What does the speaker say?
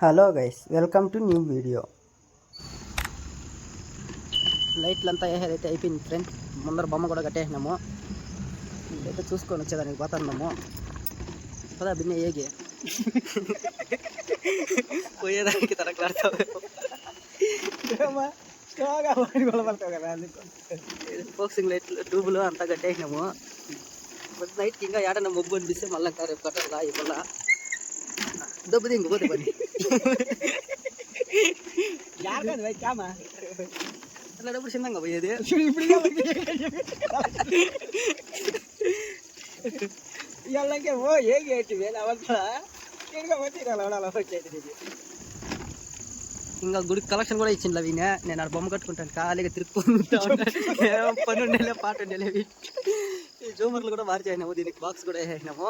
Hello guys, welcome to new video. లైట్లంతా వేసేదైతే అయిపోయింది ఫ్రెండ్స్. ముందర బొమ్మ కూడా కట్టేసినాము. ఇదైతే చూసుకొని వచ్చేదానికి పోతున్నాము. పదా బిన్న ఏగి పోయేదానికి తనకలాడతావు. ఫోక్సింగ్ లైట్లు ట్యూబులు అంతా కట్టేసినాము. నైట్కి ఇంకా ఏడన్నా మొబ్బు అనిపిస్తే మళ్ళీ రేపు కట్టాలా ఇవ్వాల దెబ్బది ఇంక పోతే పని అట్లాడప్పుడు చిన్నంగా పోయేది. ఇంకా గుడికి కలెక్షన్ కూడా ఇచ్చింది లవినే. నేను ఆడ బొమ్మ కట్టుకుంటాను, ఖాళీగా తిరుక్కుంటా ఉంటాను. పని ఉండేలే పాట ఉండేలేవి. ఈ జూమర్లు కూడా మార్చేసినాము, దీనికి బాక్స్ కూడా వేసేసినాము.